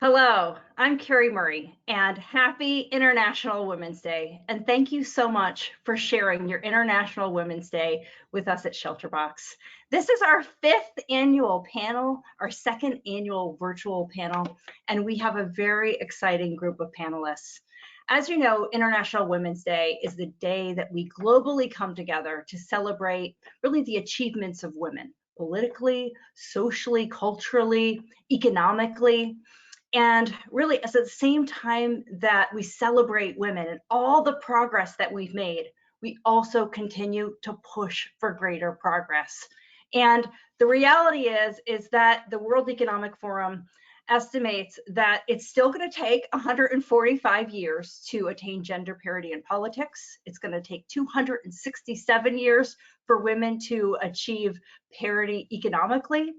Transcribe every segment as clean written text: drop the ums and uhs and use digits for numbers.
Hello, I'm Kerri Murray, and happy International Women's Day. And thank you so much for sharing your International Women's Day with us at ShelterBox. This is our fifth annual panel, our second annual virtual panel, and we have a very exciting group of panelists. As you know, International Women's Day is the day that we globally come together to celebrate really the achievements of women, politically, socially, culturally, economically. And really, at the same time that we celebrate women and all the progress that we've made, we also continue to push for greater progress. And the reality is that the World Economic Forum estimates that it's still going to take 145 years to attain gender parity in politics. It's going to take 267 years for women to achieve parity economically.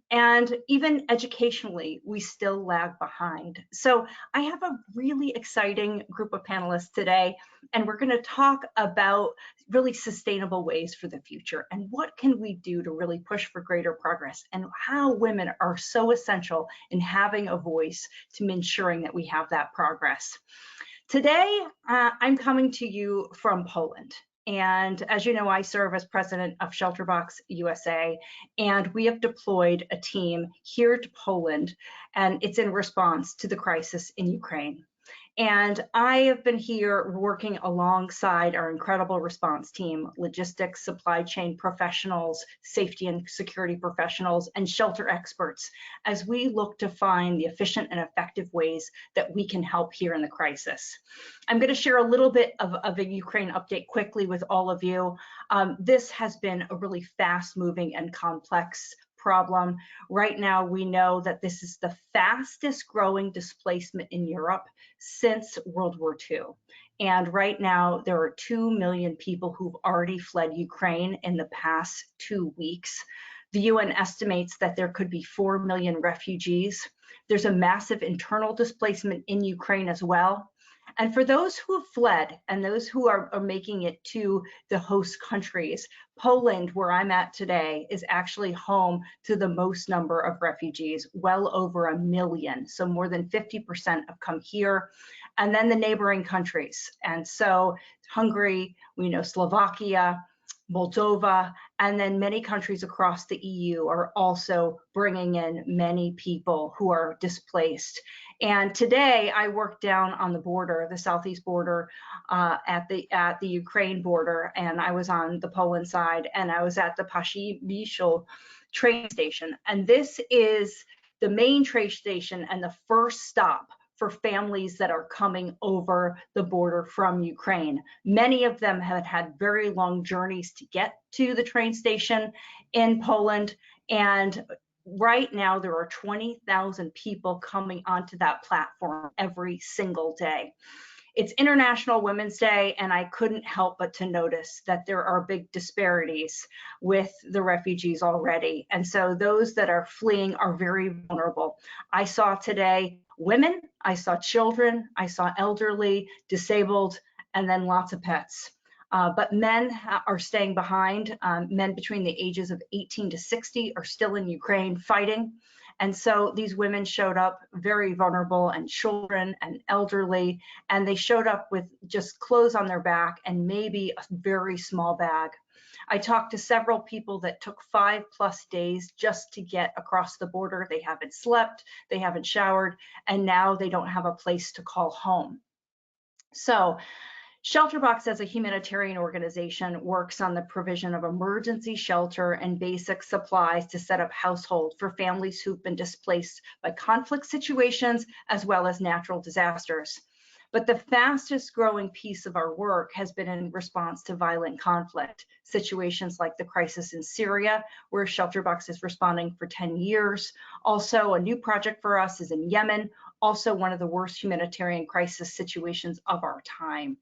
And even educationally, we still lag behind. So I have a really exciting group of panelists today, and we're going to talk about really sustainable ways for the future and what can we do to really push for greater progress and how women are so essential in having a voice to ensuring that we have that progress. Today, I'm coming to you from Poland. And as you know, I serve as president of ShelterBox USA, and we have deployed a team here to Poland, and it's in response to the crisis in Ukraine. And I have been here working alongside our incredible response team, logistics, supply chain professionals, safety and security professionals, and shelter experts, as we look to find the efficient and effective ways that we can help here in the crisis. I'm going to share a little bit of a Ukraine update quickly with all of you. This has been a really fast-moving and complex problem. Right now, we know that this is the fastest growing displacement in Europe since World War II. And right now, there are 2 million people who've already fled Ukraine in the past 2 weeks. The UN estimates that there could be 4 million refugees. There's a massive internal displacement in Ukraine as well. And for those who have fled and those who are making it to the host countries, Poland, where I'm at today, is actually home to the most number of refugees, well over 1 million. So more than 50% have come here. And then the neighboring countries. And so Hungary, we know Slovakia, Moldova, and then many countries across the EU are also bringing in many people who are displaced. And today I worked down on the border, the southeast border, at the Ukraine border, and I was on the Poland side, and I was at the Patagonia train station. And this is the main train station and the first stop for families that are coming over the border from Ukraine. Many of them have had very long journeys to get to the train station in Poland, and right now there are 20,000 people coming onto that platform every single day. It's International Women's Day, and I couldn't help but to notice that there are big disparities with the refugees already. And so those that are fleeing are very vulnerable. I saw today women, I saw children, I saw elderly, disabled, and then lots of pets. But men are staying behind. Men between the ages of 18 to 60 are still in Ukraine fighting. And so these women showed up very vulnerable, and children and elderly, and they showed up with just clothes on their back and maybe a very small bag. I talked to several people that took 5+ days just to get across the border. They haven't slept, they haven't showered, and now they don't have a place to call home. So ShelterBox, as a humanitarian organization, works on the provision of emergency shelter and basic supplies to set up households for families who've been displaced by conflict situations as well as natural disasters. But the fastest growing piece of our work has been in response to violent conflict, situations like the crisis in Syria, where ShelterBox is responding for 10 years. Also, a new project for us is in Yemen, also one of the worst humanitarian crisis situations of our time.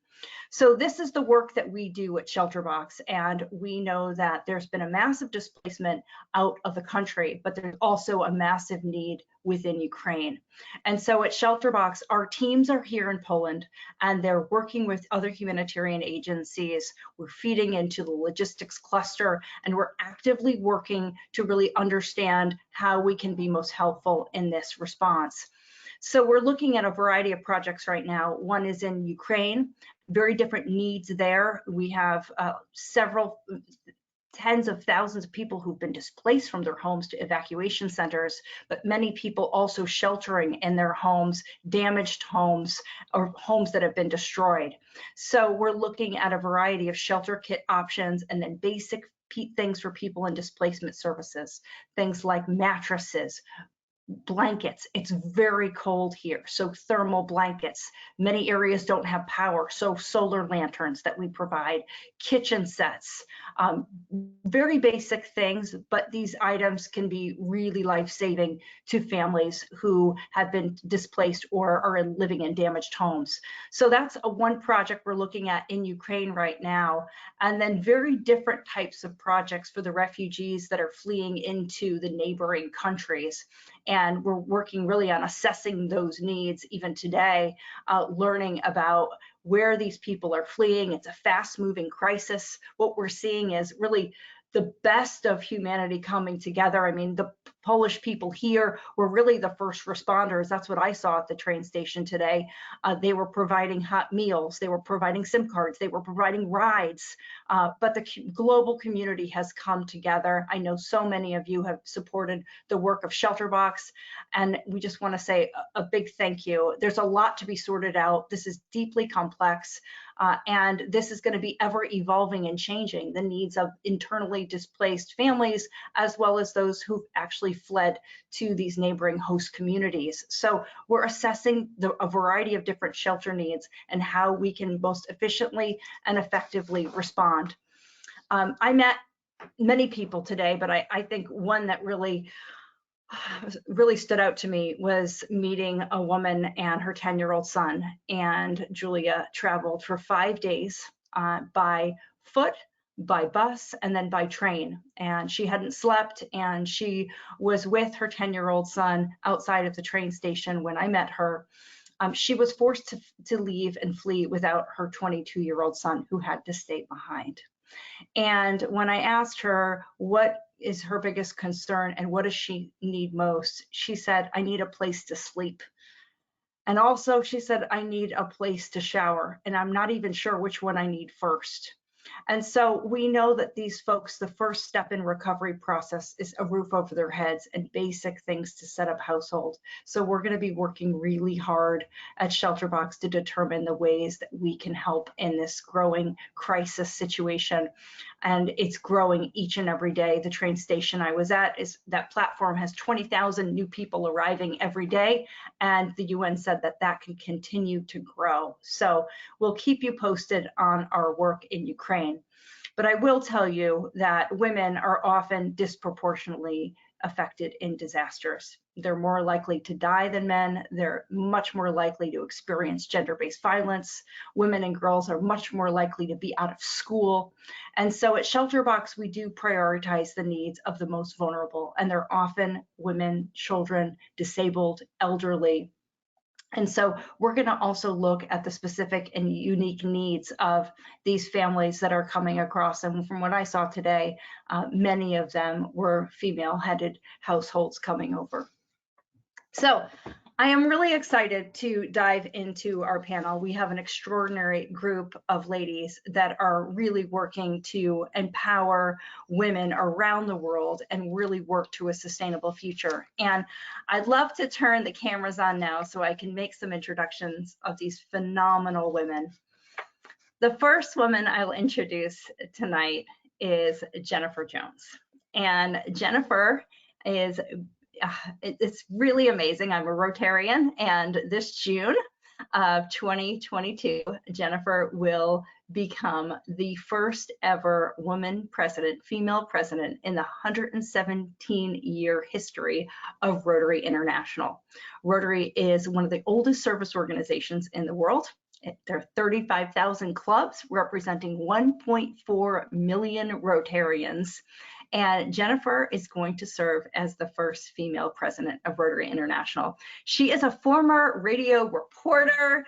So this is the work that we do at ShelterBox, and we know that there's been a massive displacement out of the country, but there's also a massive need within Ukraine. And so at ShelterBox, our teams are here in Poland, and they're working with other humanitarian agencies. We're feeding into the logistics cluster, and we're actively working to really understand how we can be most helpful in this response. So we're looking at a variety of projects right now. One is in Ukraine, very different needs there. We have several tens of thousands of people who've been displaced from their homes to evacuation centers, but many people also sheltering in their homes, damaged homes, or homes that have been destroyed. So we're looking at a variety of shelter kit options, and then basic things for people in displacement services, things like mattresses, blankets. It's very cold here, so thermal blankets. Many areas don't have power, so solar lanterns that we provide, kitchen sets, very basic things, but these items can be really life-saving to families who have been displaced or are living in damaged homes. So that's one project we're looking at in Ukraine right now, and then very different types of projects for the refugees that are fleeing into the neighboring countries. And we're working really on assessing those needs even today, learning about where these people are fleeing. It's a fast-moving crisis. What we're seeing is really the best of humanity coming together. I mean, the Polish people here were really the first responders. That's what I saw at the train station today. They were providing hot meals, they were providing SIM cards, they were providing rides, but the global community has come together. I know so many of you have supported the work of ShelterBox, and we just want to say a big thank you. There's a lot to be sorted out. This is deeply complex. And this is going to be ever evolving and changing the needs of internally displaced families, as well as those who've actually fled to these neighboring host communities. So we're assessing a variety of different shelter needs and how we can most efficiently and effectively respond. I met many people today, but I think one that really stood out to me was meeting a woman and her 10-year-old son. And Julia traveled for 5 days by foot, by bus, and then by train. And she hadn't slept, and she was with her 10-year-old son outside of the train station when I met her. She was forced to leave and flee without her 22-year-old son, who had to stay behind. And when I asked her what is her biggest concern and what does she need most, she said, I need a place to sleep. And also she said, I need a place to shower, and I'm not even sure which one I need first. And so we know that these folks, the first step in recovery process is a roof over their heads and basic things to set up household. So we're going to be working really hard at ShelterBox to determine the ways that we can help in this growing crisis situation. And it's growing each and every day. The train station I was at, is that platform has 20,000 new people arriving every day, and the UN said that that can continue to grow. So we'll keep you posted on our work in Ukraine. But I will tell you that women are often disproportionately affected in disasters. They're more likely to die than men. They're much more likely to experience gender-based violence. Women and girls are much more likely to be out of school. And so at ShelterBox, we do prioritize the needs of the most vulnerable, and they're often women, children, disabled, elderly. And so we're going to also look at the specific and unique needs of these families that are coming across. And from what I saw today, many of them were female-headed households coming over. So I am really excited to dive into our panel. We have an extraordinary group of ladies that are really working to empower women around the world and really work to a sustainable future. And I'd love to turn the cameras on now so I can make some introductions of these phenomenal women. The first woman I'll introduce tonight is Jennifer Jones. And Jennifer is it's really amazing. I'm a Rotarian, and this June of 2022, Jennifer will become the first ever woman president, female president, in the 117-year history of Rotary International. Rotary is one of the oldest service organizations in the world. There are 35,000 clubs representing 1.4 million Rotarians. And Jennifer is going to serve as the first female president of Rotary International. She is a former radio reporter.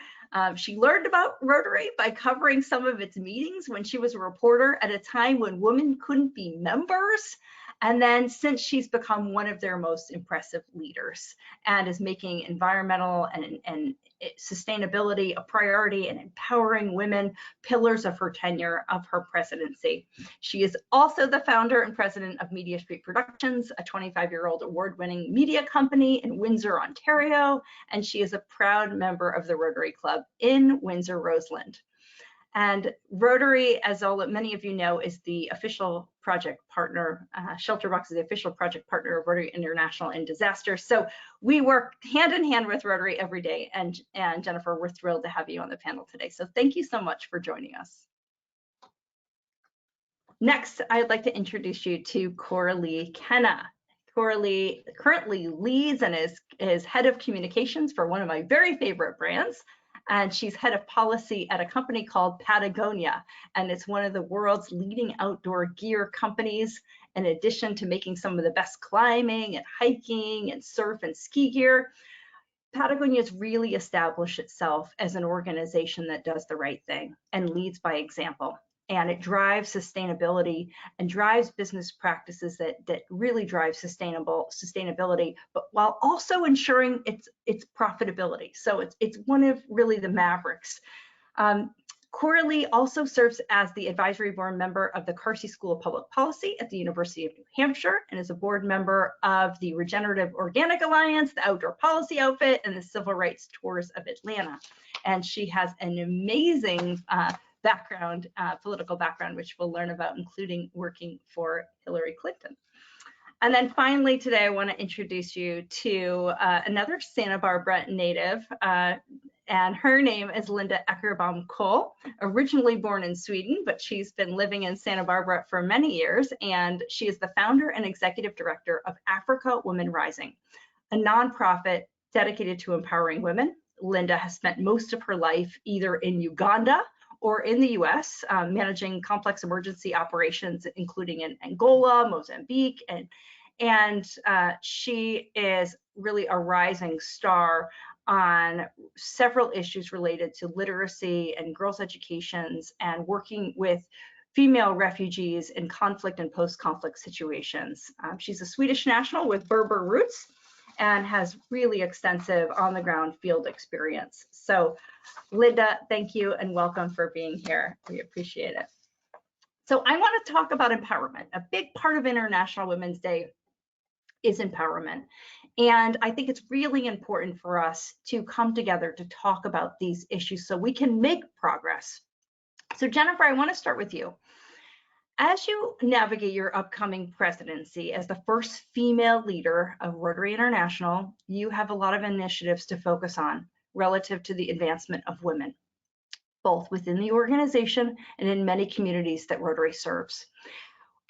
She learned about Rotary by covering some of its meetings when she was a reporter at a time when women couldn't be members. And then since she's become one of their most impressive leaders and is making environmental and sustainability a priority and empowering women pillars of her tenure of her presidency. She is also the founder and president of Media Street Productions, a 25-year-old award-winning media company in Windsor, Ontario, and she is a proud member of the Rotary Club in Windsor Roseland. And Rotary, as many of you know, is the official project partner. ShelterBox is the official project partner of Rotary International in disaster. So we work hand in hand with Rotary every day. And Jennifer, we're thrilled to have you on the panel today. So thank you so much for joining us. Next, I'd like to introduce you to Corley Kenna. Corley currently leads and is head of communications for one of my very favorite brands. And she's head of policy at a company called Patagonia. And it's one of the world's leading outdoor gear companies, in addition to making some of the best climbing and hiking and surf and ski gear. Patagonia has really established itself as an organization that does the right thing and leads by example. And it drives sustainability and drives business practices that really drive sustainability, but while also ensuring its profitability. So it's one of really the mavericks. Corley also serves as the advisory board member of the Kersey School of Public Policy at the University of New Hampshire and is a board member of the Regenerative Organic Alliance, the Outdoor Policy Outfit, and the Civil Rights Tours of Atlanta. And she has an amazing background, political background, which we'll learn about, including working for Hillary Clinton. And then finally today, I want to introduce you to another Santa Barbara native, and her name is Linda Eckerbom Cole, originally born in Sweden, but she's been living in Santa Barbara for many years, and she is the founder and executive director of Africa Women Rising, a nonprofit dedicated to empowering women. Linda has spent most of her life either in Uganda or in the US, managing complex emergency operations, including in Angola, Mozambique, and she is really a rising star on several issues related to literacy and girls' educations and working with female refugees in conflict and post-conflict situations. She's a Swedish national with Berber roots and has really extensive on-the-ground field experience. So Linda, thank you and welcome for being here. We appreciate it. So I want to talk about empowerment. A big part of International Women's Day is empowerment. And I think it's really important for us to come together to talk about these issues so we can make progress. So Jennifer, I want to start with you. As you navigate your upcoming presidency as the first female leader of Rotary International, you have a lot of initiatives to focus on relative to the advancement of women, both within the organization and in many communities that Rotary serves.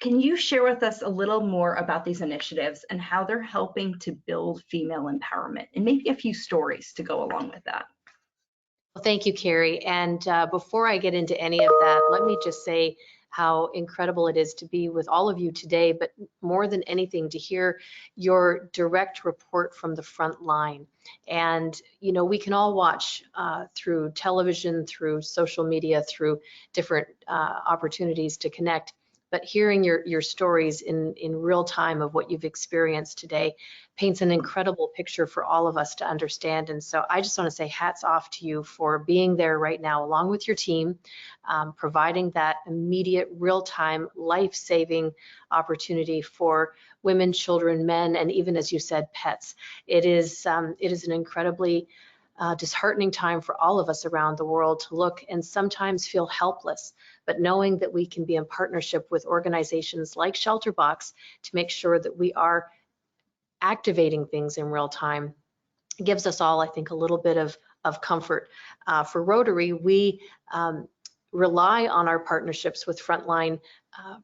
Can you share with us a little more about these initiatives and how they're helping to build female empowerment, and maybe a few stories to go along with that? Well, thank you, Kerri. And before I get into any of that, let me just say how incredible it is to be with all of you today, but more than anything, to hear your direct report from the front line. And, you know, we can all watch through television, through social media, through different opportunities to connect. But hearing your stories in real time of what you've experienced today paints an incredible picture for all of us to understand. And so I just want to say hats off to you for being there right now, along with your team, providing that immediate, real-time, life-saving opportunity for women, children, men, and even, as you said, pets. It is an incredibly disheartening time for all of us around the world to look and sometimes feel helpless, but knowing that we can be in partnership with organizations like ShelterBox to make sure that we are activating things in real time gives us all, I think, a little bit of comfort. For Rotary, we rely on our partnerships with frontline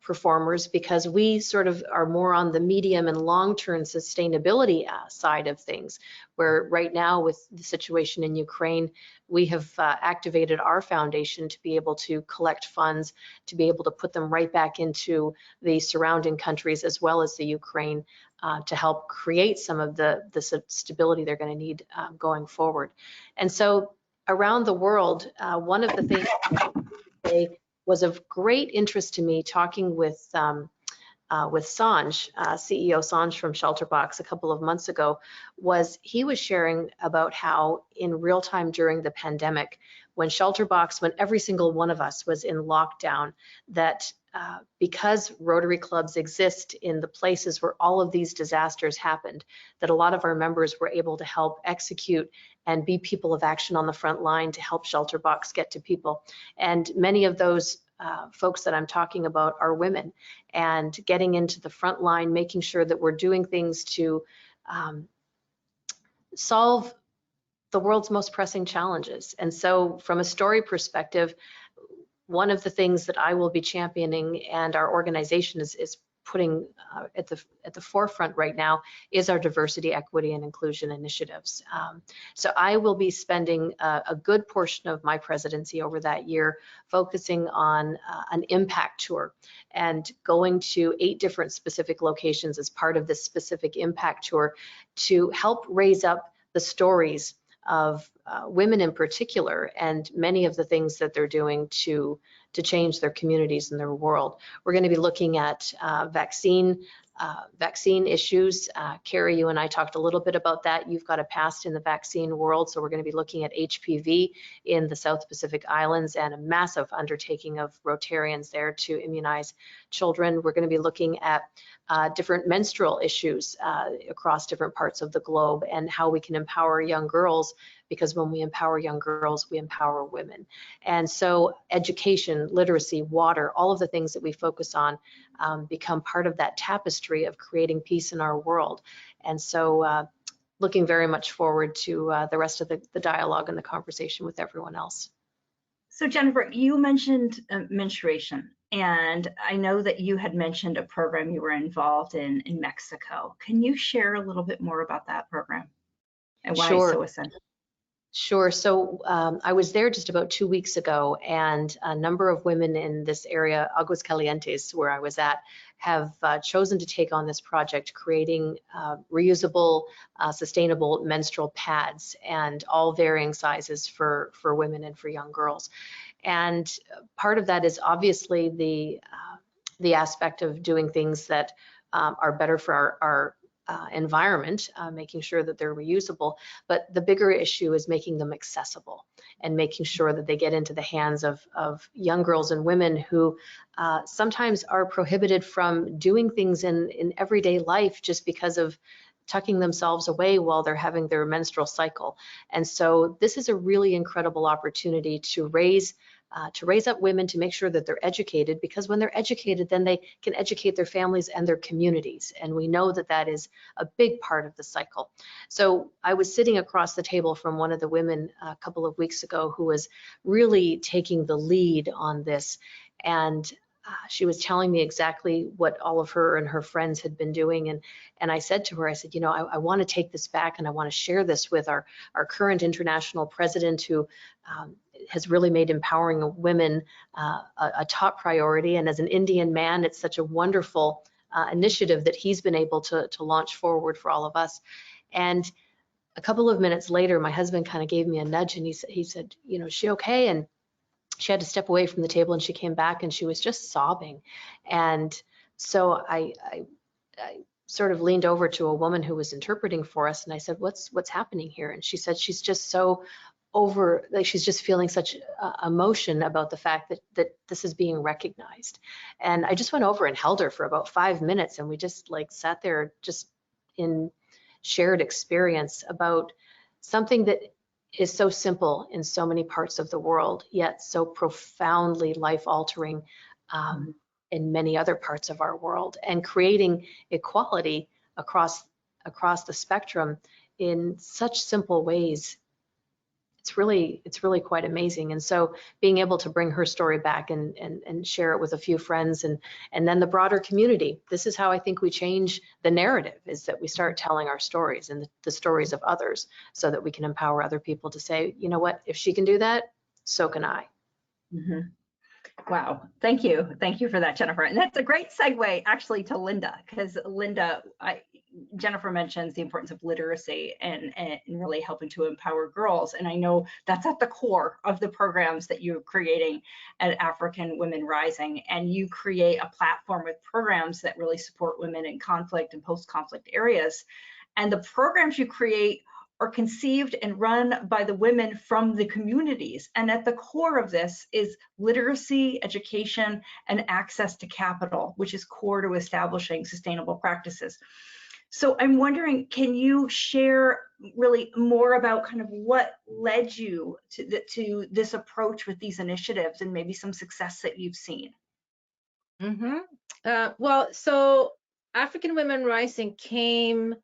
performers because we sort of are more on the medium and long-term sustainability side of things, where right now with the situation in Ukraine, we have activated our foundation to be able to collect funds, to be able to put them right back into the surrounding countries as well as the Ukraine to help create some of the stability they're going to need going forward. And so around the world, one of the things was of great interest to me talking with with Sanj, CEO Sanj from ShelterBox a couple of months ago, was he was sharing about how in real time during the pandemic, when ShelterBox, when every single one of us was in lockdown, that because Rotary clubs exist in the places where all of these disasters happened, that a lot of our members were able to help execute and be people of action on the front line to help ShelterBox get to people. And many of those folks that I'm talking about are women, and getting into the front line, making sure that we're doing things to solve the world's most pressing challenges. And so from a story perspective, one of the things that I will be championing and our organization is putting at the forefront right now is our diversity, equity, and inclusion initiatives. So I will be spending a good portion of my presidency over that year focusing on an impact tour and going to 8 different specific locations as part of this specific impact tour to help raise up the stories of women in particular, and many of the things that they're doing to change their communities and their world. We're going to be looking at vaccine issues. Kerri, you and I talked a little bit about that. You've got a past in the vaccine world, so we're going to be looking at HPV in the South Pacific Islands and a massive undertaking of Rotarians there to immunize children. We're going to be looking at different menstrual issues across different parts of the globe and how we can empower young girls, because when we empower young girls, we empower women. And so education, literacy, water, all of the things that we focus on become part of that tapestry of creating peace in our world. And so looking very much forward to the rest of the dialogue and the conversation with everyone else. So Jennifer, you mentioned menstruation, and I know that you had mentioned a program you were involved in Mexico. Can you share a little bit more about that program and why it's so essential? Sure. So I was there just about 2 weeks ago, and a number of women in this area, Aguascalientes, where I was at, have chosen to take on this project, creating reusable, sustainable menstrual pads, and all varying sizes for women and for young girls. And part of that is obviously the aspect of doing things that are better for our environment, making sure that they're reusable, but the bigger issue is making them accessible and making sure that they get into the hands of young girls and women who sometimes are prohibited from doing things in everyday life just because of tucking themselves away while they're having their menstrual cycle. And so this is a really incredible opportunity to raise up women, to make sure that they're educated, because when they're educated, then they can educate their families and their communities. And we know that that is a big part of the cycle. So I was sitting across the table from one of the women a couple of weeks ago who was really taking the lead on this. And she was telling me exactly what all of her and her friends had been doing. And I said to her, I said, you know, I want to take this back and I want to share this with our current international president, who has really made empowering women a top priority. And as an Indian man, it's such a wonderful initiative that he's been able to launch forward for all of us. And a couple of minutes later, my husband kind of gave me a nudge, and he said, you know, is she okay? And she had to step away from the table, and she came back and she was just sobbing. And so I sort of leaned over to a woman who was interpreting for us, and I said, what's happening here? And she said she's just so like she's just feeling such emotion about the fact that this is being recognized. And I just went over and held her for about 5 minutes, and we just like sat there just in shared experience about something that is so simple in so many parts of the world, yet so profoundly life-altering in many other parts of our world, and creating equality across the spectrum in such simple ways. It's really quite amazing. And so being able to bring her story back and share it with a few friends and then the broader community, this is how I think we change the narrative, is that we start telling our stories and the stories of others, so that we can empower other people to say, you know what, if she can do that, so can I. Mm-hmm. Wow. Thank you. Thank you for that, Jennifer. And that's a great segue actually to Linda, because Linda, Jennifer mentions the importance of literacy and really helping to empower girls. And I know that's at the core of the programs that you're creating at African Women Rising. And you create a platform with programs that really support women in conflict and post-conflict areas. And the programs you create are conceived and run by the women from the communities. And at the core of this is literacy, education, and access to capital, which is core to establishing sustainable practices. So I'm wondering, can you share really more about kind of what led you to this approach with these initiatives and maybe some success that you've seen? Well, so African Women Rising came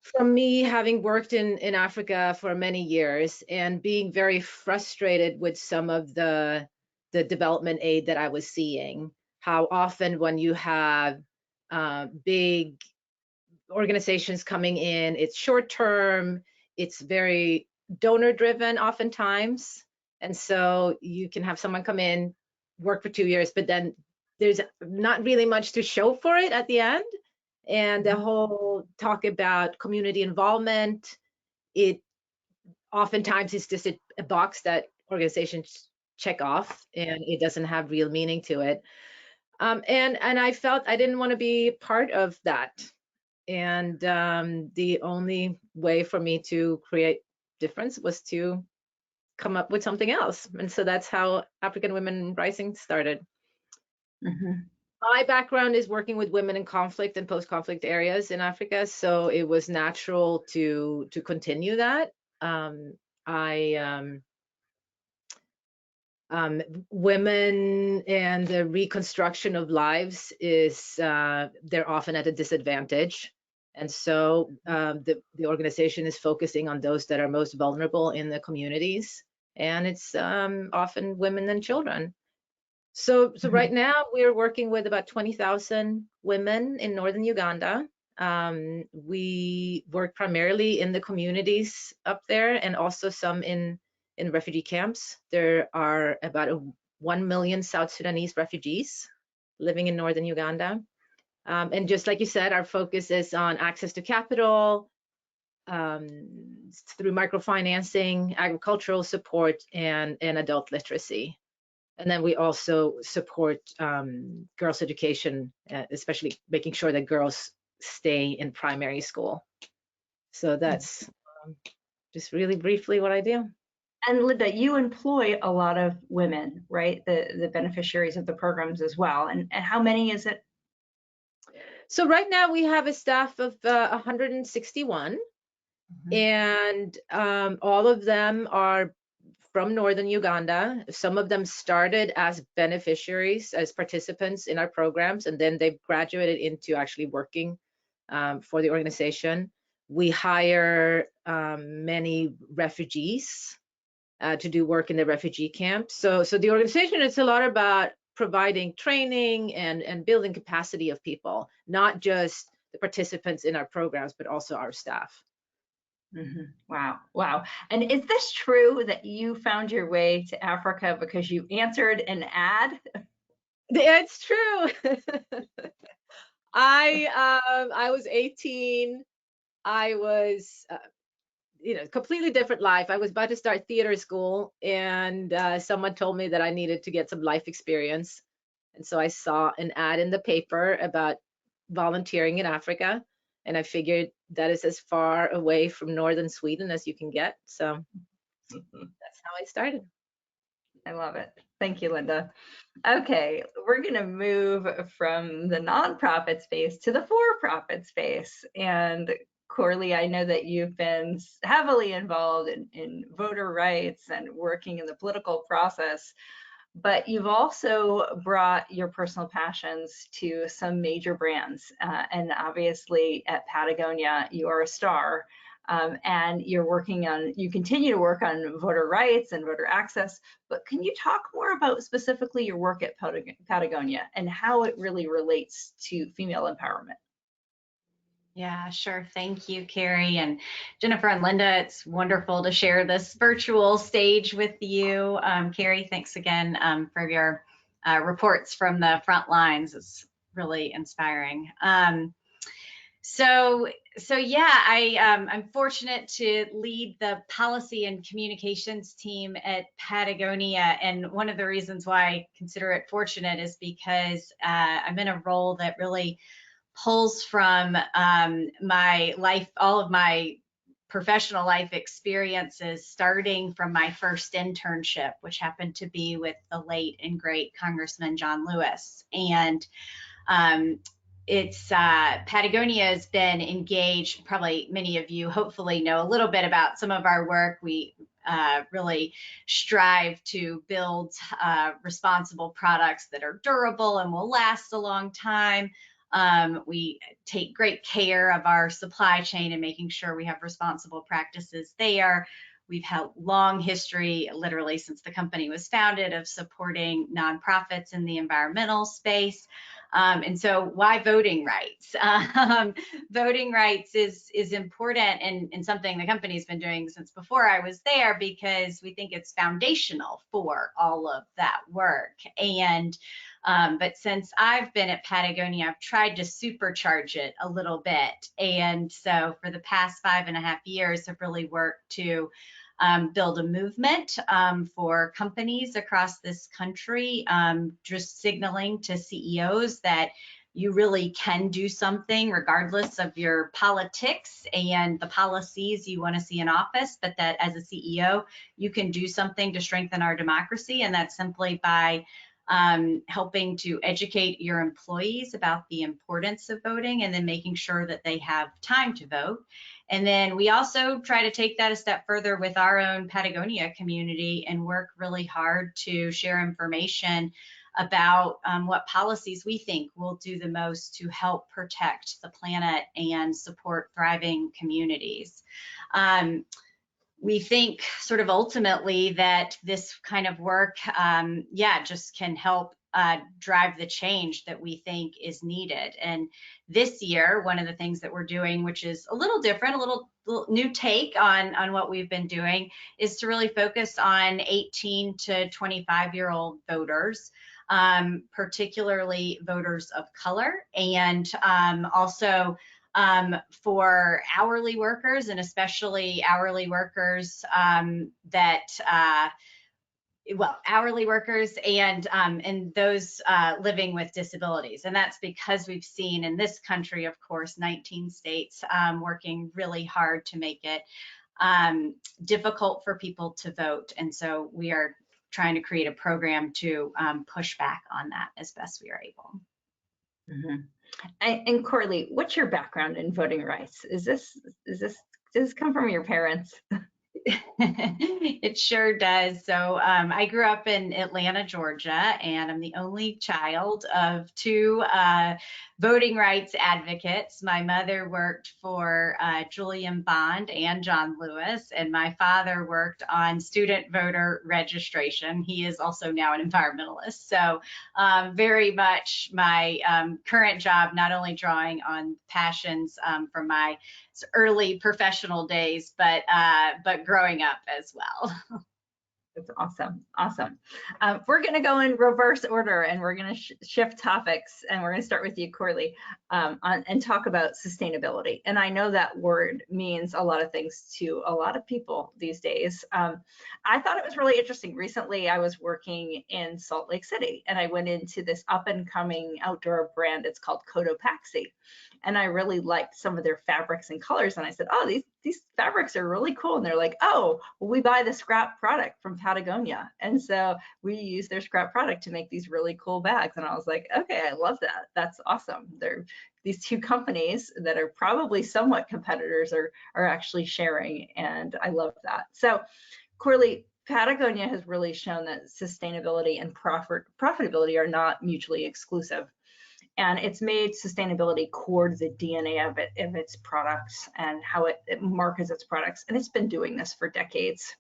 from me having worked in Africa for many years and being very frustrated with some of the development aid that I was seeing. How often when you have big organizations coming in, it's short term, it's very donor driven oftentimes. And so you can have someone come in, work for 2 years, but then there's not really much to show for it at the end. And the whole talk about community involvement, it oftentimes is just a box that organizations check off, and it doesn't have real meaning to it. And I felt I didn't want to be part of that. And the only way for me to create difference was to come up with something else. And so that's how African Women Rising started. My background is working with women in conflict and post-conflict areas in Africa, so it was natural to continue that. Women and the reconstruction of lives is they're often at a disadvantage, and so the organization is focusing on those that are most vulnerable in the communities, and it's often women and children. So right now we're working with about 20,000 women in northern Uganda. We work primarily in the communities up there and also some in refugee camps. There are about 1 million South Sudanese refugees living in northern Uganda. And just like you said, our focus is on access to capital through microfinancing, agricultural support, and adult literacy. And then we also support girls' education, especially making sure that girls stay in primary school. So that's just really briefly what I do. And Linda, you employ a lot of women, right? The beneficiaries of the programs as well. And how many is it? So right now we have a staff of 161, and all of them are from northern Uganda. Some of them started as beneficiaries, as participants in our programs, and then they've graduated into actually working for the organization. We hire many refugees to do work in the refugee camps. So the organization is a lot about providing training and building capacity of people, not just the participants in our programs, but also our staff. Wow. Wow. And is this true that you found your way to Africa because you answered an ad? It's true. I was 18. I was, completely different life. I was about to start theater school, and someone told me that I needed to get some life experience. And so I saw an ad in the paper about volunteering in Africa, and I figured that is as far away from northern Sweden as you can get. So that's how I started. I love it. Thank you, Linda. Okay, we're going to move from the nonprofit space to the for-profit space. And Corley, I know that you've been heavily involved in voter rights and working in the political process, but you've also brought your personal passions to some major brands. And obviously at Patagonia, you are a star. And you continue to work on voter rights and voter access, but can you talk more about specifically your work at Patagonia and how it really relates to female empowerment? Yeah, sure. Thank you, Kerri and Jennifer and Linda. It's wonderful to share this virtual stage with you. Kerri, thanks again for your reports from the front lines. It's really inspiring. So yeah, I'm fortunate to lead the policy and communications team at Patagonia. And one of the reasons why I consider it fortunate is because I'm in a role that really pulls from my life, all of my professional life experiences, starting from my first internship, which happened to be with the late and great Congressman John Lewis. And Patagonia has been engaged. Probably many of you hopefully know a little bit about some of our work. We really strive to build responsible products that are durable and will last a long time. We take great care of our supply chain and making sure we have responsible practices there. We've had a long history, literally since the company was founded, of supporting nonprofits in the environmental space. And so why voting rights? Voting rights is important and something the company's been doing since before I was there, because we think it's foundational for all of that work. And but since I've been at Patagonia, I've tried to supercharge it a little bit. And so for the past 5.5 years, I've really worked to build a movement for companies across this country, just signaling to CEOs that you really can do something regardless of your politics and the policies you want to see in office, but that as a CEO, you can do something to strengthen our democracy. And that's simply by helping to educate your employees about the importance of voting and then making sure that they have time to vote. And then we also try to take that a step further with our own Patagonia community and work really hard to share information about what policies we think will do the most to help protect the planet and support thriving communities. We think sort of ultimately that this kind of work, just can help drive the change that we think is needed. And this year, one of the things that we're doing, which is a little different, a little new take on what we've been doing, is to really focus on 18 to 25-year-old voters, particularly voters of color, and also for hourly workers, and especially hourly workers hourly workers and those living with disabilities. And that's because we've seen in this country, of course, 19 states working really hard to make it difficult for people to vote. And so we are trying to create a program to push back on that as best we are able. Mm-hmm. And Corley, what's your background in voting rights? Does this come from your parents? It sure does. So I grew up in Atlanta, Georgia, and I'm the only child of two voting rights advocates. My mother worked for Julian Bond and John Lewis, and my father worked on student voter registration. He is also now an environmentalist. So very much my current job, not only drawing on passions from my early professional days, but growing up as well. That's awesome. Awesome. We're going to go in reverse order, and we're going to shift topics, and we're going to start with you, Corley, and talk about sustainability. And I know that word means a lot of things to a lot of people these days. I thought it was really interesting. Recently, I was working in Salt Lake City, and I went into this up-and-coming outdoor brand. It's called Cotopaxi. And I really liked some of their fabrics and colors. And I said, oh, these fabrics are really cool. And they're like, oh, well, we buy the scrap product from Patagonia. And so we use their scrap product to make these really cool bags. And I was like, okay, I love that. That's awesome. These two companies that are probably somewhat competitors are actually sharing. And I love that. So Corley, Patagonia has really shown that sustainability and profitability are not mutually exclusive. And it's made sustainability core to the DNA of its products and how it markets its products. And it's been doing this for decades.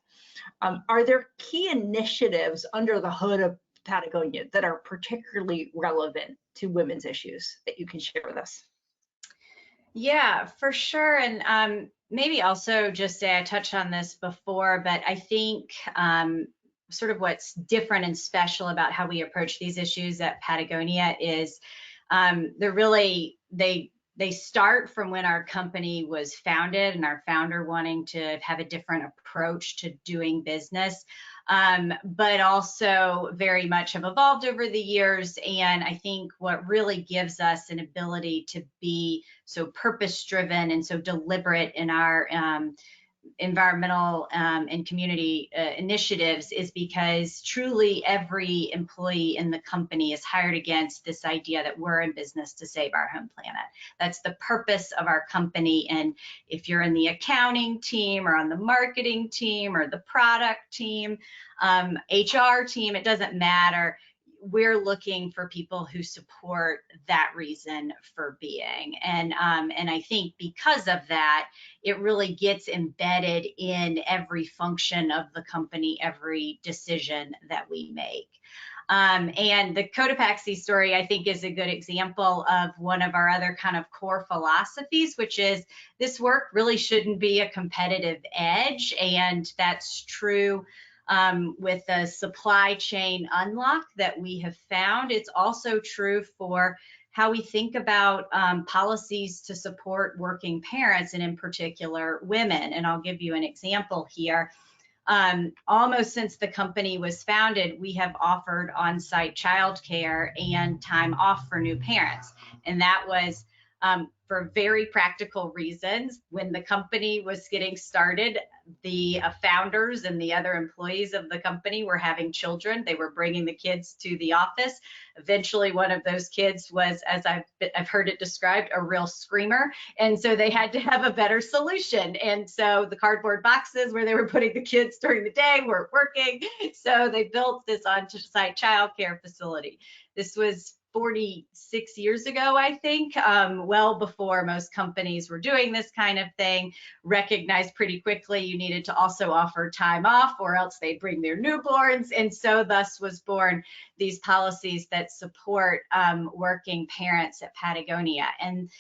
Are there key initiatives under the hood of Patagonia that are particularly relevant to women's issues that you can share with us? Yeah, for sure. And maybe also just say I touched on this before, but I think sort of what's different and special about how we approach these issues at Patagonia is they start from when our company was founded and our founder wanting to have a different approach to doing business, but also very much have evolved over the years. And I think what really gives us an ability to be so purpose-driven and so deliberate in our environmental and community initiatives is because truly every employee in the company is hired against this idea that we're in business to save our home planet. That's the purpose of our company. And if you're in the accounting team or on the marketing team or the product team, HR team, it doesn't matter. We're looking for people who support that reason for being. And I think because of that, it really gets embedded in every function of the company, every decision that we make. And the Cotopaxi story, I think, is a good example of one of our other kind of core philosophies, which is this work really shouldn't be a competitive edge. And that's true with the supply chain unlock that we have found. It's also true for how we think about policies to support working parents, and in particular women. And I'll give you an example here. Almost since the company was founded, we have offered on-site childcare and time off for new parents. And that was for very practical reasons. When the company was getting started, the founders and the other employees of the company were having children. They were bringing the kids to the office. Eventually, one of those kids was, as I've heard it described, a real screamer. And so they had to have a better solution. And so the cardboard boxes where they were putting the kids during the day weren't working. So they built this on-site childcare facility. This was 46 years ago, I think, well before most companies were doing this kind of thing. Recognized pretty quickly you needed to also offer time off or else they'd bring their newborns. And so thus was born these policies that support working parents at Patagonia. And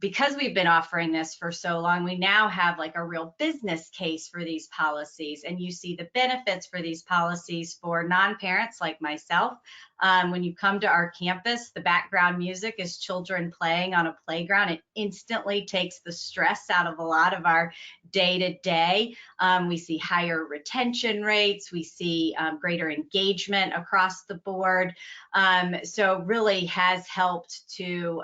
because we've been offering this for so long, we now have like a real business case for these policies. And you see the benefits for these policies for non-parents like myself. When you come to our campus, the background music is children playing on a playground. It instantly takes the stress out of a lot of our day-to-day. We see higher retention rates. We see greater engagement across the board. So really has helped to,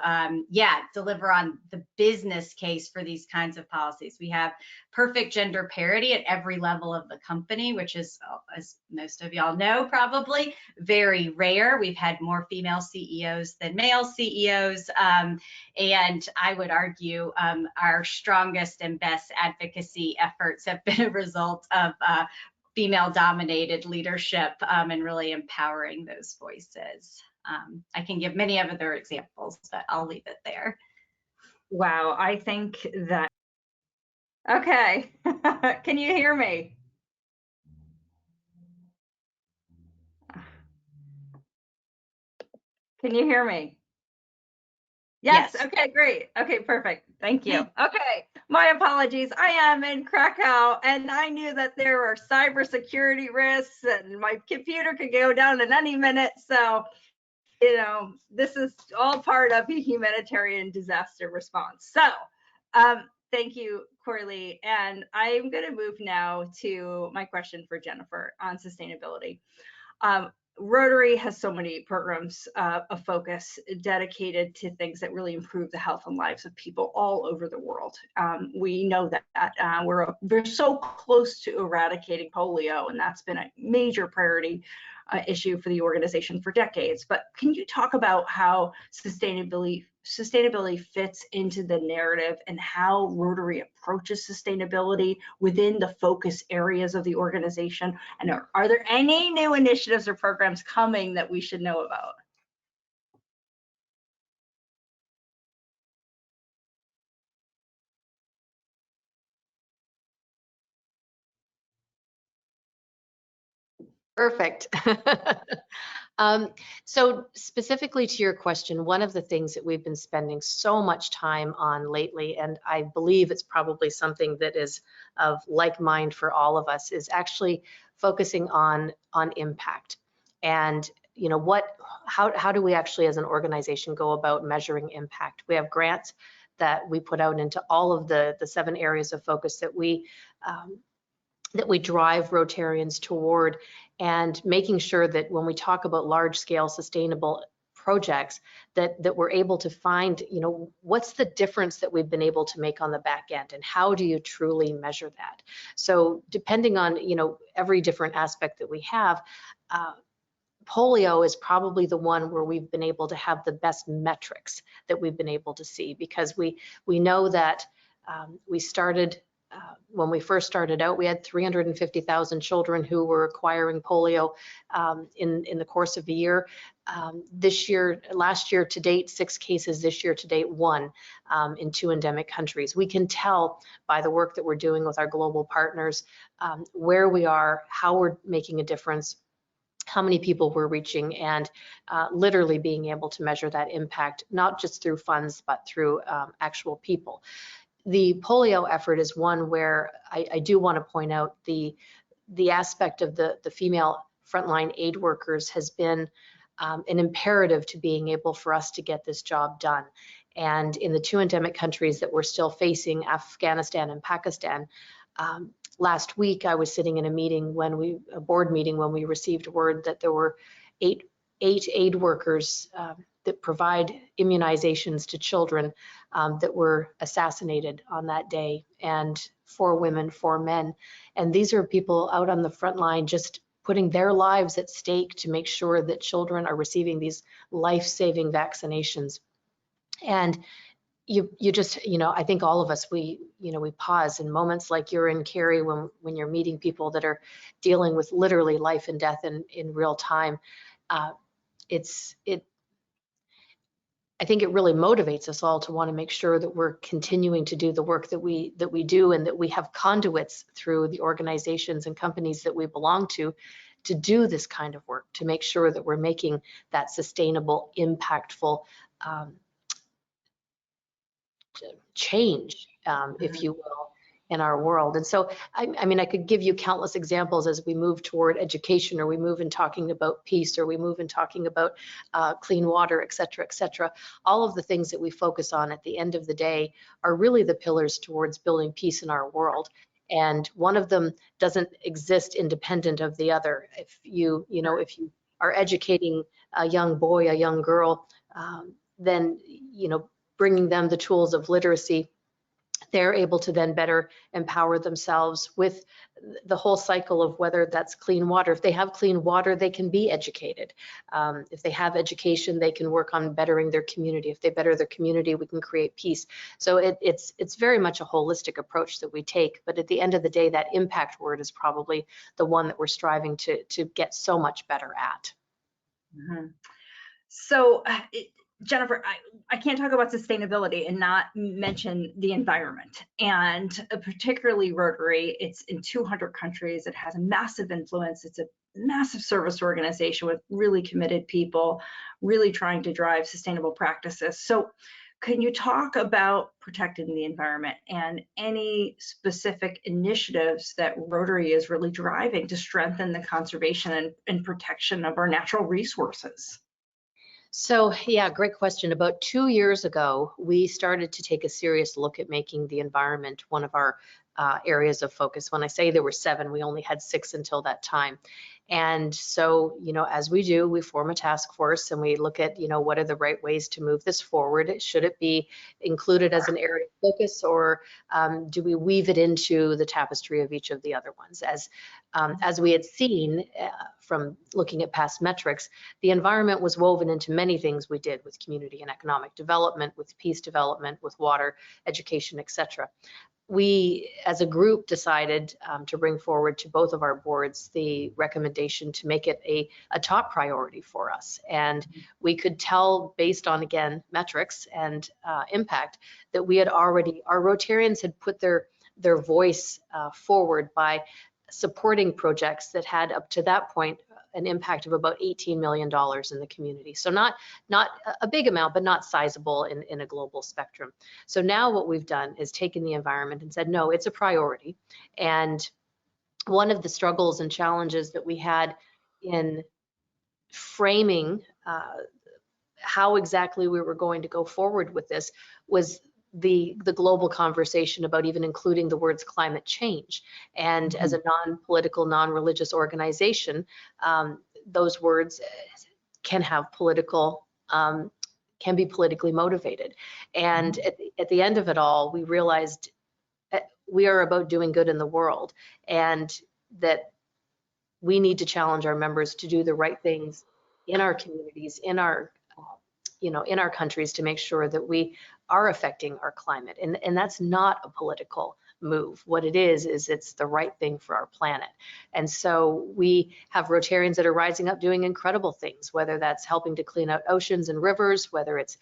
deliver on the business case for these kinds of policies. We have perfect gender parity at every level of the company, which is, as most of y'all know, probably very rare. We've had more female CEOs than male CEOs. And I would argue our strongest and best advocacy efforts have been a result of female-dominated leadership and really empowering those voices. I can give many other examples, but I'll leave it there. Wow, I think that, okay, can you hear me? Can you hear me? Yes. Okay, great. Okay, perfect. Thank you. Okay, my apologies. I am in Krakow and I knew that there were cybersecurity risks and my computer could go down in any minute. So, you know, this is all part of a humanitarian disaster response. So, thank you, Corley. And I'm going to move now to my question for Jennifer on sustainability. Rotary has so many programs of focus dedicated to things that really improve the health and lives of people all over the world. We know that we're so close to eradicating polio, and that's been a major priority issue for the organization for decades. But can you talk about how sustainability fits into the narrative and how Rotary approaches sustainability within the focus areas of the organization? And are there any new initiatives or programs coming that we should know about? Perfect. So specifically to your question, one of the things that we've been spending so much time on lately, and I believe it's probably something that is of like mind for all of us, is actually focusing on impact. And how do we actually as an organization go about measuring impact? We have grants that we put out into all of the 7 areas of focus that we drive Rotarians toward, and making sure that when we talk about large scale sustainable projects that we're able to find, what's the difference that we've been able to make on the back end, and how do you truly measure that? So depending on, every different aspect that we have, polio is probably the one where we've been able to have the best metrics that we've been able to see, because we know that we started, when we first started out, we had 350,000 children who were acquiring polio in the course of a year. Last year to date, 6 cases. This year to date, 1 in 2 endemic countries. We can tell by the work that we're doing with our global partners where we are, how we're making a difference, how many people we're reaching, and literally being able to measure that impact, not just through funds, but through actual people. The polio effort is one where I do want to point out the aspect of the female frontline aid workers has been an imperative to being able for us to get this job done. And in the 2 endemic countries that we're still facing, Afghanistan and Pakistan, last week I was sitting in a board meeting when we received word that there were 8 aid workers that provide immunizations to children that were assassinated on that day, and 4 women, 4 men. And these are people out on the front line just putting their lives at stake to make sure that children are receiving these life-saving vaccinations. And you just, I think all of us, we pause in moments like you're in, Kerri, when you're meeting people that are dealing with literally life and death in real time. I think it really motivates us all to want to make sure that we're continuing to do the work that we do, and that we have conduits through the organizations and companies that we belong to do this kind of work, to make sure that we're making that sustainable, impactful change, if you will, in our world. And so, I mean, I could give you countless examples as we move toward education, or we move in talking about peace, or we move in talking about clean water, et cetera, et cetera. All of the things that we focus on at the end of the day are really the pillars towards building peace in our world. And one of them doesn't exist independent of the other. If you are educating a young boy, a young girl, then, bringing them the tools of literacy, they're able to then better empower themselves with the whole cycle of whether that's clean water. If they have clean water, they can be educated. If they have education, they can work on bettering their community. If they better their community, we can create peace. So it's very much a holistic approach that we take. But at the end of the day, that impact word is probably the one that we're striving to get so much better at. Mm-hmm. So, Jennifer, I can't talk about sustainability and not mention the environment, and particularly Rotary. It's in 200 countries. It has a massive influence. It's a massive service organization with really committed people, really trying to drive sustainable practices. So can you talk about protecting the environment and any specific initiatives that Rotary is really driving to strengthen the conservation and protection of our natural resources? So yeah, great question. About 2 years ago, we started to take a serious look at making the environment one of our areas of focus. When I say there were 7, we only had 6 until that time. And so, as we do, we form a task force and we look at, what are the right ways to move this forward? Should it be included as an area of focus, or do we weave it into the tapestry of each of the other ones? As we had seen from looking at past metrics, the environment was woven into many things we did with community and economic development, with peace development, with water, education, etc. We, as a group, decided to bring forward to both of our boards the recommendation to make it a top priority for us. And we could tell, based on, again, metrics and impact, that we had already, our Rotarians had put their voice forward by supporting projects that had, up to that point, an impact of about $18 million in the community. So not a big amount, but not sizable in a global spectrum. So now what we've done is taken the environment and said, no, it's a priority. And one of the struggles and challenges that we had in framing how exactly we were going to go forward with this was the global conversation about even including the words climate change. And as a non-political, non-religious organization, those words can have political, can be politically motivated. And at the end of it all, we realized we are about doing good in the world, and that we need to challenge our members to do the right things in our communities, in our in our countries, to make sure that we are affecting our climate. And that's not a political move. What it is it's the right thing for our planet. And so we have Rotarians that are rising up doing incredible things, whether that's helping to clean out oceans and rivers, whether it's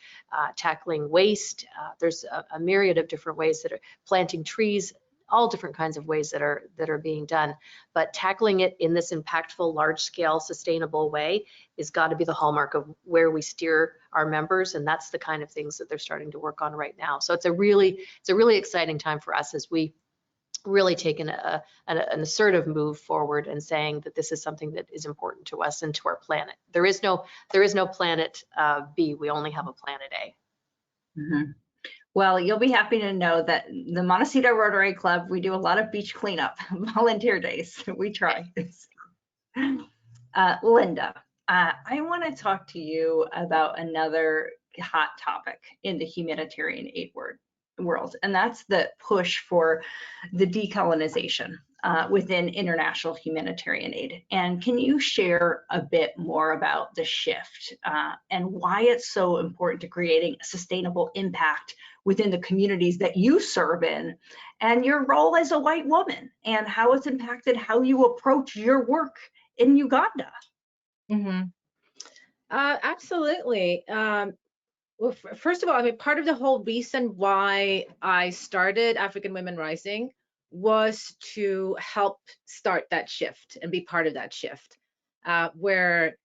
tackling waste. There's a myriad of different ways that are planting trees, all different kinds of ways that are being done. But tackling it in this impactful, large-scale, sustainable way has got to be the hallmark of where we steer our members, and that's the kind of things that they're starting to work on right now. So it's a really exciting time for us as we really take an assertive move forward and saying that this is something that is important to us and to our planet. There is no planet B. We only have a planet A. Mm-hmm. Well, you'll be happy to know that the Montecito Rotary Club, we do a lot of beach cleanup volunteer days. We try. Linda, I want to talk to you about another hot topic in the humanitarian aid world, and that's the push for the decolonization within international humanitarian aid. And can you share a bit more about the shift and why it's so important to creating a sustainable impact within the communities that you serve in, and your role as a white woman, and how it's impacted how you approach your work in Uganda? Absolutely. Well, first of all, I mean, part of the whole reason why I started African Women Rising was to help start that shift and be part of that shift, where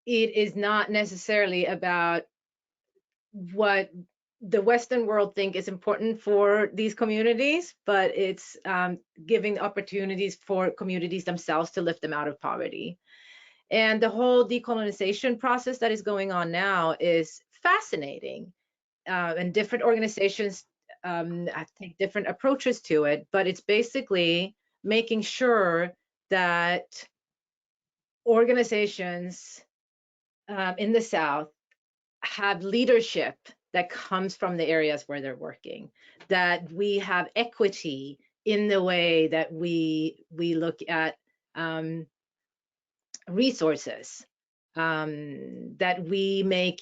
it is not necessarily about what the Western world think is important for these communities, but it's giving opportunities for communities themselves to lift them out of poverty. And the whole decolonization process that is going on now is fascinating, and different organizations take different approaches to it, but it's basically making sure that organizations in the South have leadership that comes from the areas where they're working, that we have equity in the way that we look at resources, that we make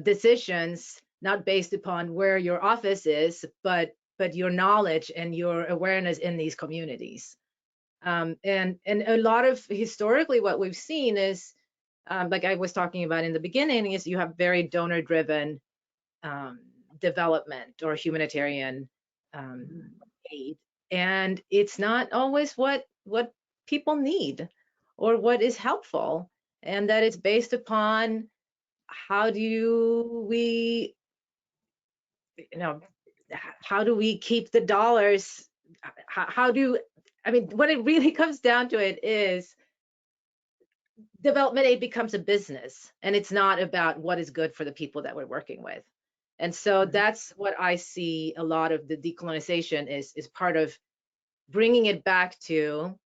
decisions not based upon where your office is, but your knowledge and your awareness in these communities. And a lot of historically what we've seen is, like I was talking about in the beginning, is you have very donor-driven development or humanitarian aid, and it's not always what people need or what is helpful, and that it's based upon how do we keep the dollars, I mean, what it really comes down to it is development aid becomes a business, and it's not about what is good for the people that we're working with. And so that's what I see a lot of the decolonization is part of bringing it back to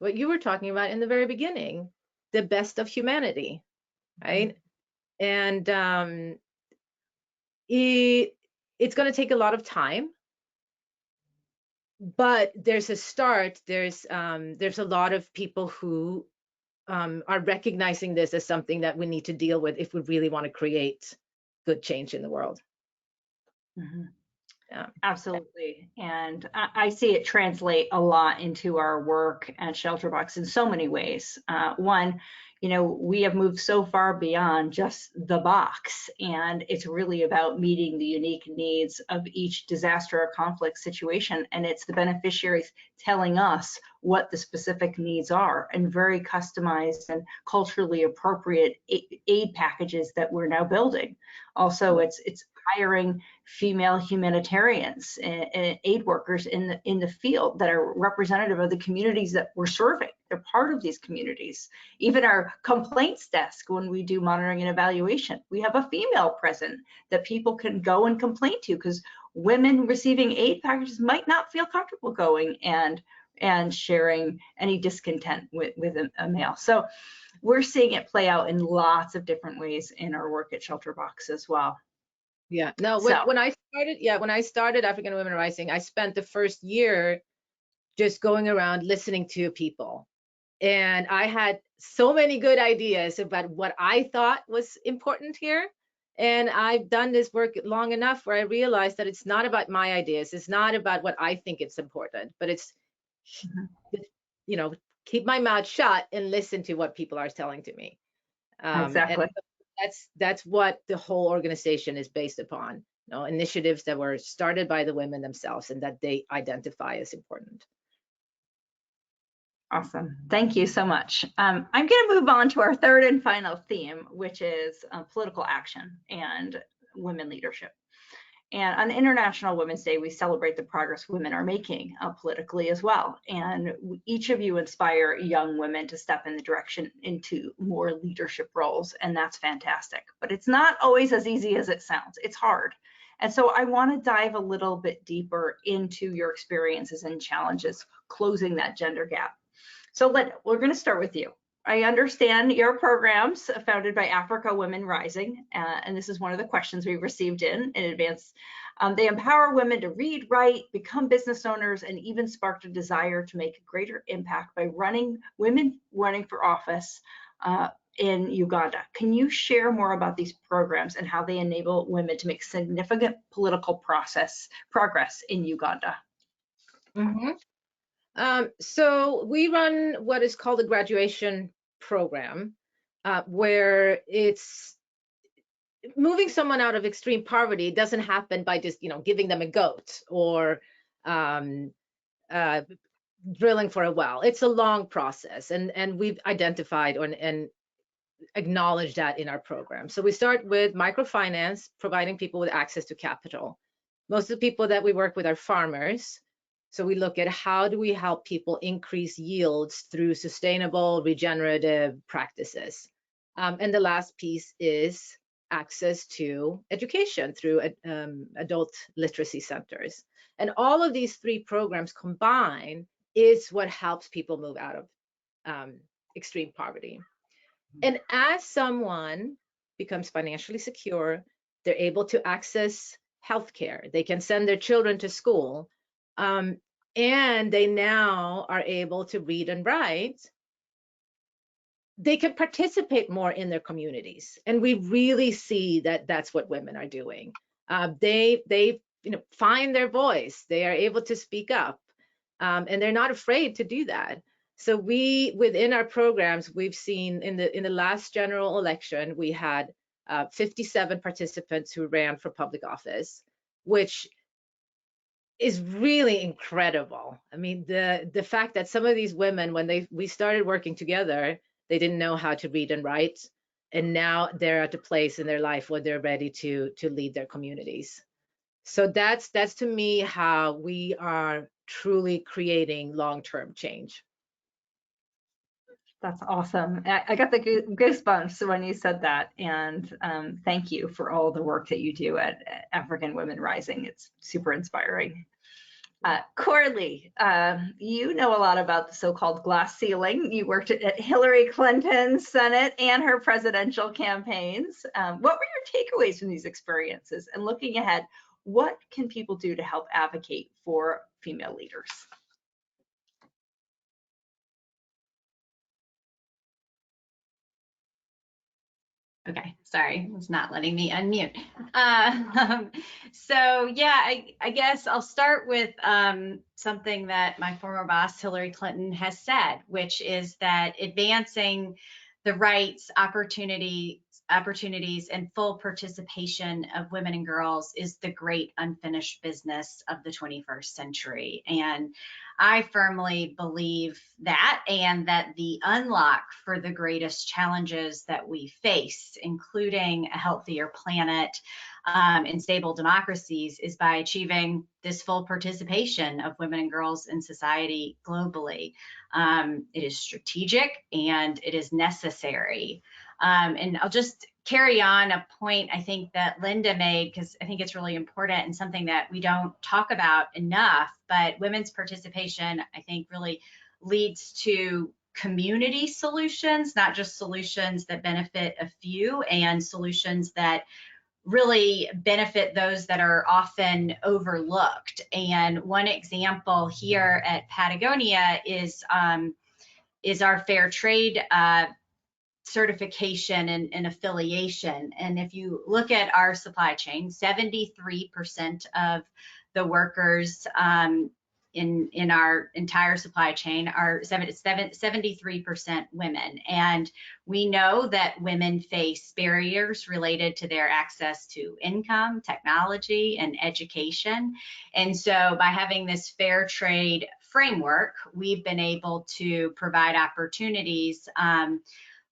what you were talking about in the very beginning, the best of humanity, right? And it's going to take a lot of time, but there's a start. There's a lot of people who are recognizing this as something that we need to deal with if we really want to create good change in the world. Yeah, absolutely. And I see it translate a lot into our work at ShelterBox in so many ways. One, we have moved so far beyond just the box, and it's really about meeting the unique needs of each disaster or conflict situation. And it's the beneficiaries telling us what the specific needs are, and very customized and culturally appropriate aid packages that we're now building. Also, it's hiring female humanitarians and aid workers in the field that are representative of the communities that we're serving. They're part of these communities. Even our complaints desk, when we do monitoring and evaluation, we have a female present that people can go and complain to, because women receiving aid packages might not feel comfortable going and sharing any discontent with a male. So we're seeing it play out in lots of different ways in our work at ShelterBox as well. Yeah, no, when I started African Women Rising, I spent the first year just going around listening to people. And I had so many good ideas about what I thought was important here. And I've done this work long enough where I realized that it's not about my ideas. It's not about what I think it's important, but it's, you know, keep my mouth shut and listen to what people are telling to me. Exactly. And that's what the whole organization is based upon. You know, initiatives that were started by the women themselves and that they identify as important. Awesome. Thank you so much. I'm going to move on to our third and final theme, which is political action and women leadership. And on International Women's Day, we celebrate the progress women are making politically as well. And each of you inspire young women to step in the direction into more leadership roles, and that's fantastic. But it's not always as easy as it sounds. It's hard. And so I want to dive a little bit deeper into your experiences and challenges closing that gender gap. So we're going to start with you. I understand your programs founded by Africa Women Rising, and this is one of the questions we received in advance. They empower women to read, write, become business owners, and even sparked a desire to make a greater impact by women running for office in Uganda. Can you share more about these programs and how they enable women to make significant political progress in Uganda? Mm-hmm. So we run what is called a graduation program, where it's moving someone out of extreme poverty. It doesn't happen by just, giving them a goat or drilling for a well. It's a long process, and we've identified and acknowledged that in our program. So we start with microfinance, providing people with access to capital. Most of the people that we work with are farmers. So we look at how do we help people increase yields through sustainable regenerative practices. And the last piece is access to education through adult literacy centers. And all of these three programs combined is what helps people move out of extreme poverty. And as someone becomes financially secure, they're able to access healthcare. They can send their children to school. And they now are able to read and write. They can participate more in their communities. And we really see that that's what women are doing. They find their voice. They are able to speak up. And they're not afraid to do that. So within our programs, we've seen in the last general election, we had 57 participants who ran for public office, which is really incredible. I mean, the fact that some of these women, when we started working together, they didn't know how to read and write, and now they're at a place in their life where they're ready to lead their communities. So that's to me how we are truly creating long-term change. That's awesome. I got the goosebumps when you said that. And thank you for all the work that you do at African Women Rising. It's super inspiring. Corley, you know a lot about the so-called glass ceiling. You worked at Hillary Clinton's Senate and her presidential campaigns. What were your takeaways from these experiences? And looking ahead, what can people do to help advocate for female leaders? Okay, sorry, it was not letting me unmute. So yeah, I guess I'll start with something that my former boss, Hillary Clinton, has said, which is that advancing the rights, opportunities opportunities and full participation of women and girls is the great unfinished business of the 21st century. And I firmly believe that, and that the unlock for the greatest challenges that we face, including a healthier planet and stable democracies, is by achieving this full participation of women and girls in society globally. It is strategic and it is necessary. And I'll just carry on a point I think that Linda made, because I think it's really important and something that we don't talk about enough, but women's participation, I think, really leads to community solutions, not just solutions that benefit a few, and solutions that really benefit those that are often overlooked. And one example here at Patagonia is our fair trade certification and affiliation. And if you look at our supply chain, 73% of the workers in our entire supply chain are 73% women. And we know that women face barriers related to their access to income, technology, and education. And so by having this fair trade framework, we've been able to provide opportunities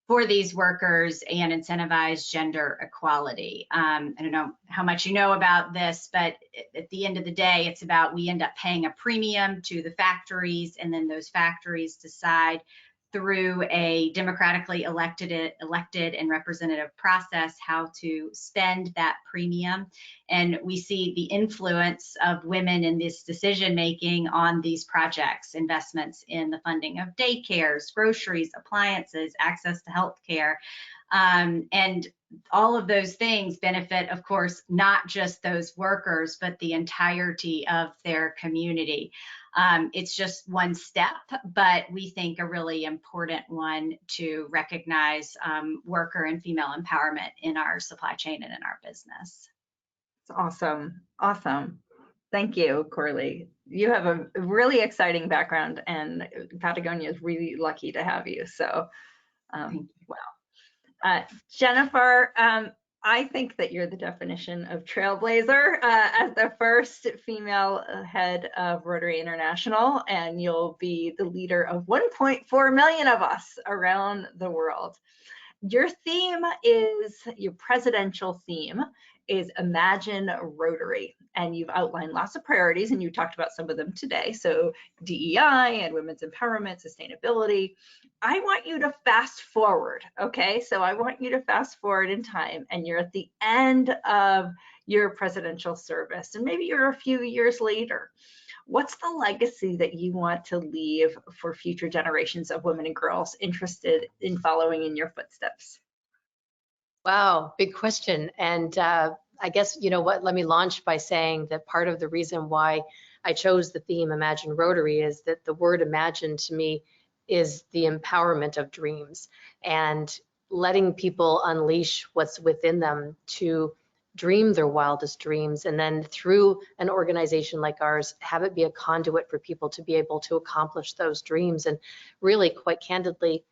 for these workers and incentivize gender equality. I don't know how much you know about this, but at the end of the day, it's about we end up paying a premium to the factories, and then those factories decide through a democratically elected and representative process how to spend that premium. And we see the influence of women in this decision making on these projects, investments in the funding of daycares, groceries, appliances, access to healthcare. And all of those things benefit, of course, not just those workers, but the entirety of their community. It's just one step, but we think a really important one to recognize worker and female empowerment in our supply chain and in our business. It's awesome. Awesome. Thank you, Corley. You have a really exciting background, and Patagonia is really lucky to have you. So, wow. Jennifer, I think that you're the definition of trailblazer as the first female head of Rotary International, and you'll be the leader of 1.4 million of us around the world. Your theme is, your presidential theme is Imagine Rotary, and you've outlined lots of priorities, and you talked about some of them today. So DEI and women's empowerment, sustainability. I want you to fast forward, okay? So I want you to fast forward in time, and you're at the end of your presidential service, and maybe you're a few years later. What's the legacy that you want to leave for future generations of women and girls interested in following in your footsteps? Wow, big question. And I guess, you know what, let me launch by saying that part of the reason why I chose the theme Imagine Rotary is that the word imagine to me is the empowerment of dreams, and letting people unleash what's within them to dream their wildest dreams, and then through an organization like ours, have it be a conduit for people to be able to accomplish those dreams. And really, quite candidly,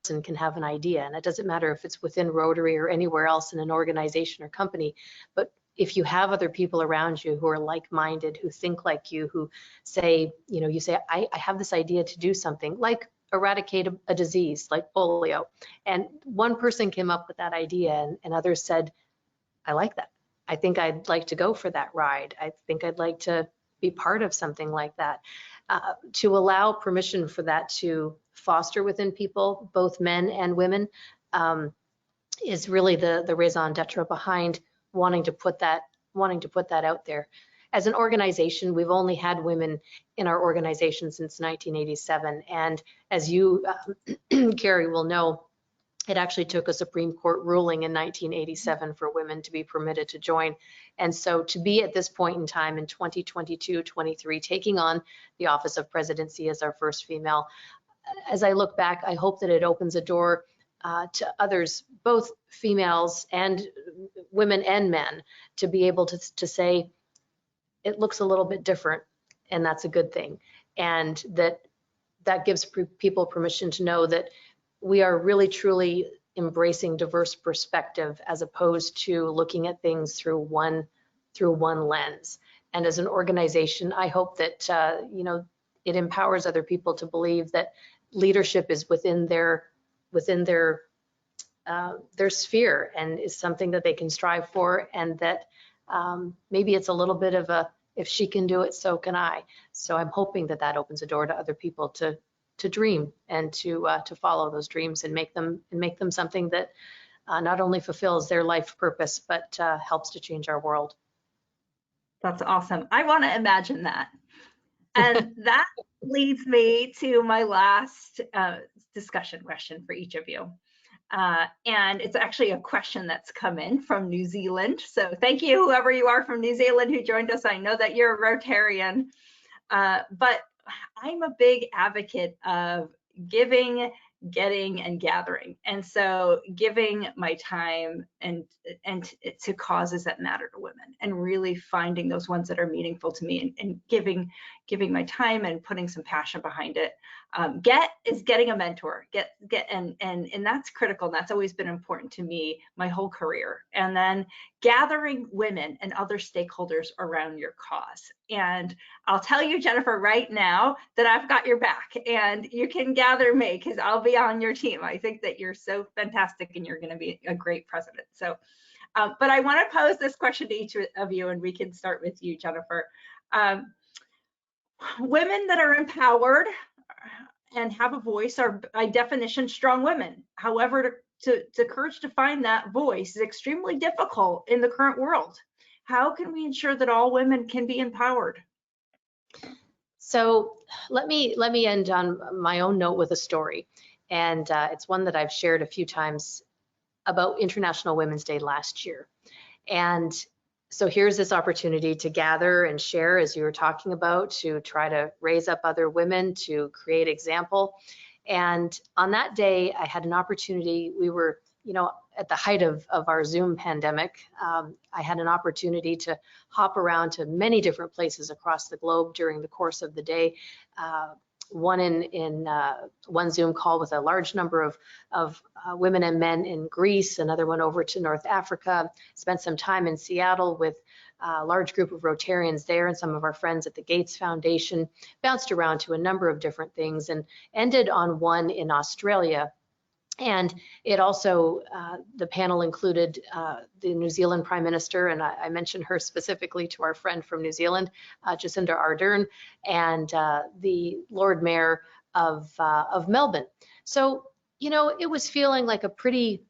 person can have an idea, and it doesn't matter if it's within Rotary or anywhere else in an organization or company, but if you have other people around you who are like-minded, who think like you, who say, you know, you say, I have this idea to do something like eradicate a disease like polio, and one person came up with that idea, and others said, I like that. I think I'd like to go for that ride. I think I'd like to be part of something like that. To allow permission for that to foster within people, both men and women, is really the raison d'etre behind wanting to put that out there. As an organization, we've only had women in our organization since 1987, and as you, Kerri, will know, it actually took a Supreme Court ruling in 1987 for women to be permitted to join. And so to be at this point in time in 2022-23, taking on the office of presidency as our first female, as I look back, I hope that it opens a door to others, both females and women and men, to be able to say, it looks a little bit different, and that's a good thing. And that gives people permission to know that we are really truly embracing diverse perspective as opposed to looking at things through one lens. And as an organization, I hope that it empowers other people to believe that leadership is within their sphere and is something that they can strive for, and that maybe it's a little bit of a, if she can do it, so can I. So I'm hoping that that opens a door to other people to dream and to follow those dreams and make them something that not only fulfills their life purpose, but helps to change our world. That's awesome. I want to imagine that. And that leads me to my last discussion question for each of you. And it's actually a question that's come in from New Zealand. So thank you, whoever you are from New Zealand who joined us. I know that you're a Rotarian, but I'm a big advocate of giving, getting, and gathering. And so giving my time and to causes that matter to women, and really finding those ones that are meaningful to me, and giving my time and putting some passion behind it. Get is getting a mentor, and that's critical. And that's always been important to me my whole career. And then gathering women and other stakeholders around your cause. And I'll tell you, Jennifer, right now that I've got your back, and you can gather me because I'll be on your team. I think that you're so fantastic and you're going to be a great president. So, but I want to pose this question to each of you, and we can start with you, Jennifer. Women that are empowered and have a voice are by definition strong women. However, to courage to find that voice is extremely difficult in the current world. How can we ensure that all women can be empowered? So let me end on my own note with a story, and it's one that I've shared a few times about International Women's Day last year. And so here's this opportunity to gather and share, as you were talking about, to try to raise up other women, to create example. And on that day, I had an opportunity. We were, at the height of our Zoom pandemic. I had an opportunity to hop around to many different places across the globe during the course of the day. One in one Zoom call with a large number of women and men in Greece, another one over to North Africa, spent some time in Seattle with a large group of Rotarians there and some of our friends at the Gates Foundation, bounced around to a number of different things and ended on one in Australia. And it also, the panel included the New Zealand Prime Minister, and I mentioned her specifically to our friend from New Zealand, Jacinda Ardern, and the Lord Mayor of Melbourne. So, it was feeling like a pretty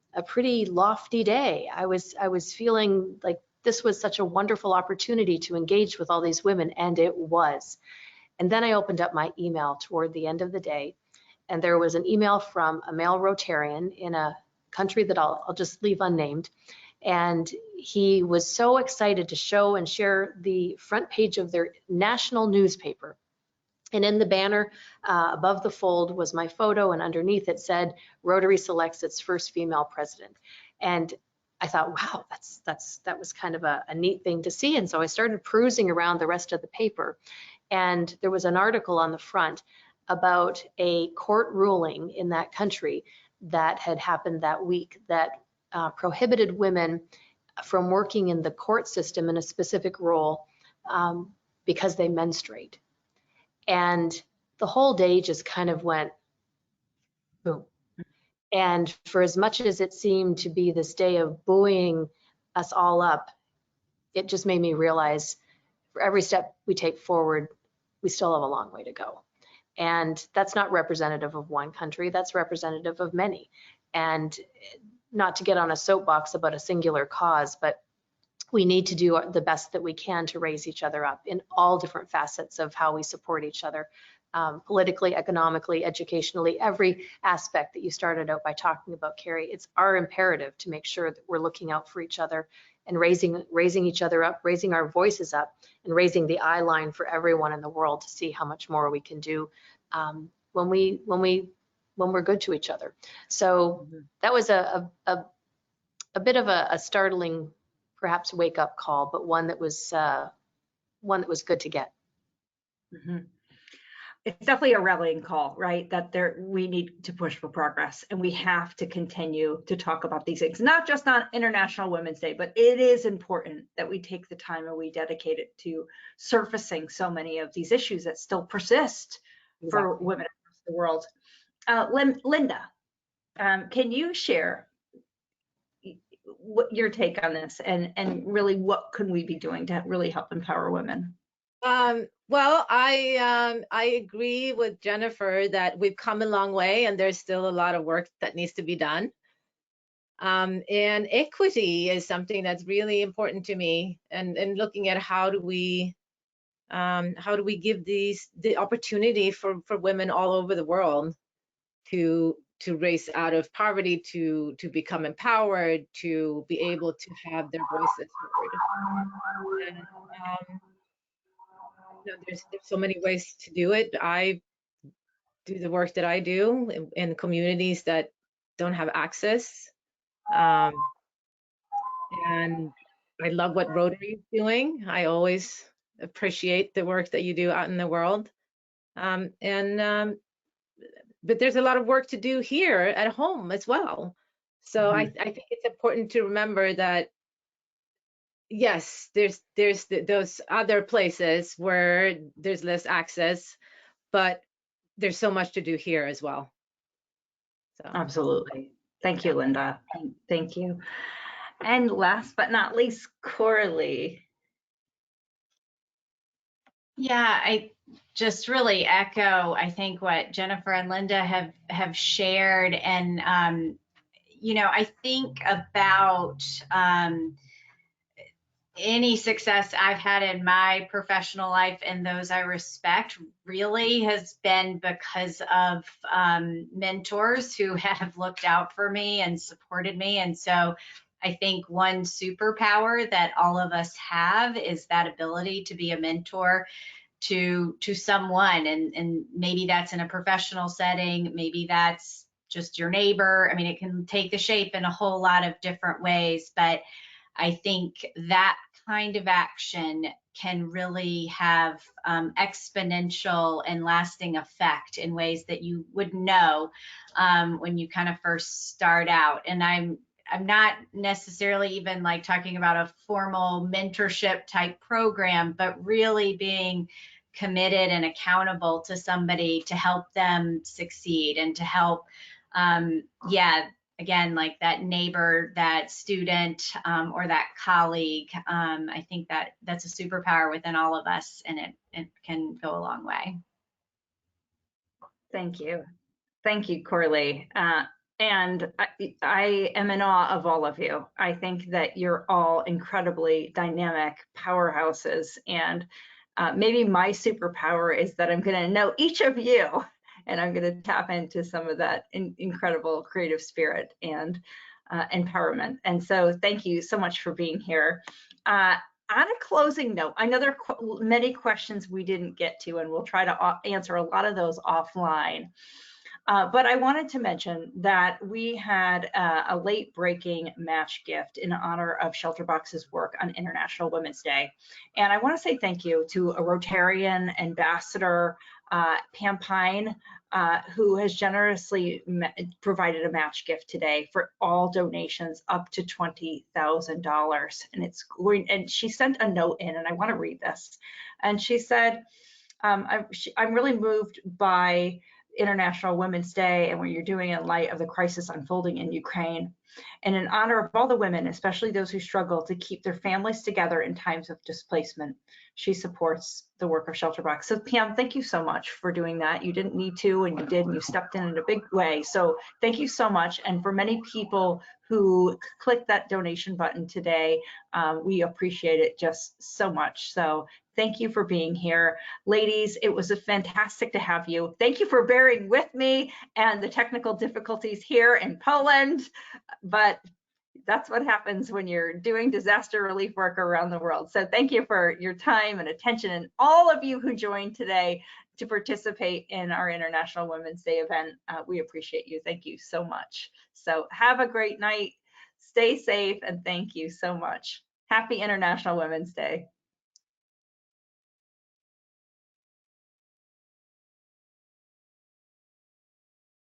lofty day. I was feeling like this was such a wonderful opportunity to engage with all these women, and it was. And then I opened up my email toward the end of the day, and there was an email from a male Rotarian in a country that I'll just leave unnamed. And he was so excited to show and share the front page of their national newspaper. And in the banner above the fold was my photo, and underneath it said, "Rotary selects its first female president." And I thought, wow, that was kind of a neat thing to see. And so I started perusing around the rest of the paper, and there was an article on the front about a court ruling in that country that had happened that week that prohibited women from working in the court system in a specific role because they menstruate. And the whole day just kind of went boom. And for as much as it seemed to be this day of buoying us all up, it just made me realize for every step we take forward, we still have a long way to go. And that's not representative of one country, that's representative of many. And not to get on a soapbox about a singular cause, but we need to do the best that we can to raise each other up in all different facets of how we support each other, politically, economically, educationally, every aspect that you started out by talking about, Kerri. It's our imperative to make sure that we're looking out for each other and raising each other up, raising our voices up, and raising the eye line for everyone in the world to see how much more we can do when we're good to each other. So that was a bit of a startling, perhaps, wake up call, but one that was good to get. it's definitely a rallying call, right? That we need to push for progress, and we have to continue to talk about these things, not just on International Women's Day, but it is important that we take the time and we dedicate it to surfacing so many of these issues that still persist for women across the world. Linda, can you share what your take on this, and really what can we be doing to really help empower women? Well, I agree with Jennifer that we've come a long way and there's still a lot of work that needs to be done. And equity is something that's really important to me, and looking at how do we give the opportunity for women all over the world to raise out of poverty, to become empowered, to be able to have their voices heard. And, there's so many ways to do it. I do the work that I do in communities that don't have access. And I love what Rotary is doing. I always appreciate the work that you do out in the world. But there's a lot of work to do here at home as well. So I think it's important to remember that, yes, there's those other places where there's less access, but there's so much to do here as well. So. Absolutely. Thank you, Linda. Thank you. And last but not least, Corley. Yeah, I just really echo, I think, what Jennifer and Linda have shared. And, I think about any success I've had in my professional life and those I respect really has been because of mentors who have looked out for me and supported me. And so I think one superpower that all of us have is that ability to be a mentor to someone. And maybe that's in a professional setting, maybe that's just your neighbor. I mean, it can take the shape in a whole lot of different ways, but I think that kind of action can really have exponential and lasting effect in ways that you wouldn't know when you kind of first start out. And I'm not necessarily even like talking about a formal mentorship type program, but really being committed and accountable to somebody to help them succeed and to help, again, like that neighbor, that student, or that colleague. I think that's a superpower within all of us, and it can go a long way. Thank you. Thank you, Corley. And I am in awe of all of you. I think that you're all incredibly dynamic powerhouses. And maybe my superpower is that I'm going to know each of you, and I'm going to tap into some of that incredible creative spirit and empowerment. And so thank you so much for being here. On a closing note, I know there are many questions we didn't get to, and we'll try to answer a lot of those offline. But I wanted to mention that we had a late breaking match gift in honor of ShelterBox's work on International Women's Day. And I want to say thank you to a Rotarian ambassador, Pam Pine, who has generously provided a match gift today for all donations up to $20,000. And she sent a note in, and I want to read this. And she said, I'm really moved by International Women's Day and what you're doing in light of the crisis unfolding in Ukraine. And in honor of all the women, especially those who struggle to keep their families together in times of displacement, she supports the work of ShelterBox. So Pam, thank you so much for doing that. You didn't need to, and you did, and you stepped in a big way. So thank you so much. And for many people who clicked that donation button today, we appreciate it just so much. So thank you for being here. Ladies, it was fantastic to have you. Thank you for bearing with me and the technical difficulties here in Poland, but that's what happens when you're doing disaster relief work around the world. So thank you for your time and attention, and all of you who joined today to participate in our International Women's Day event. We appreciate you. Thank you so much. So have a great night, stay safe, and thank you so much. Happy International Women's Day.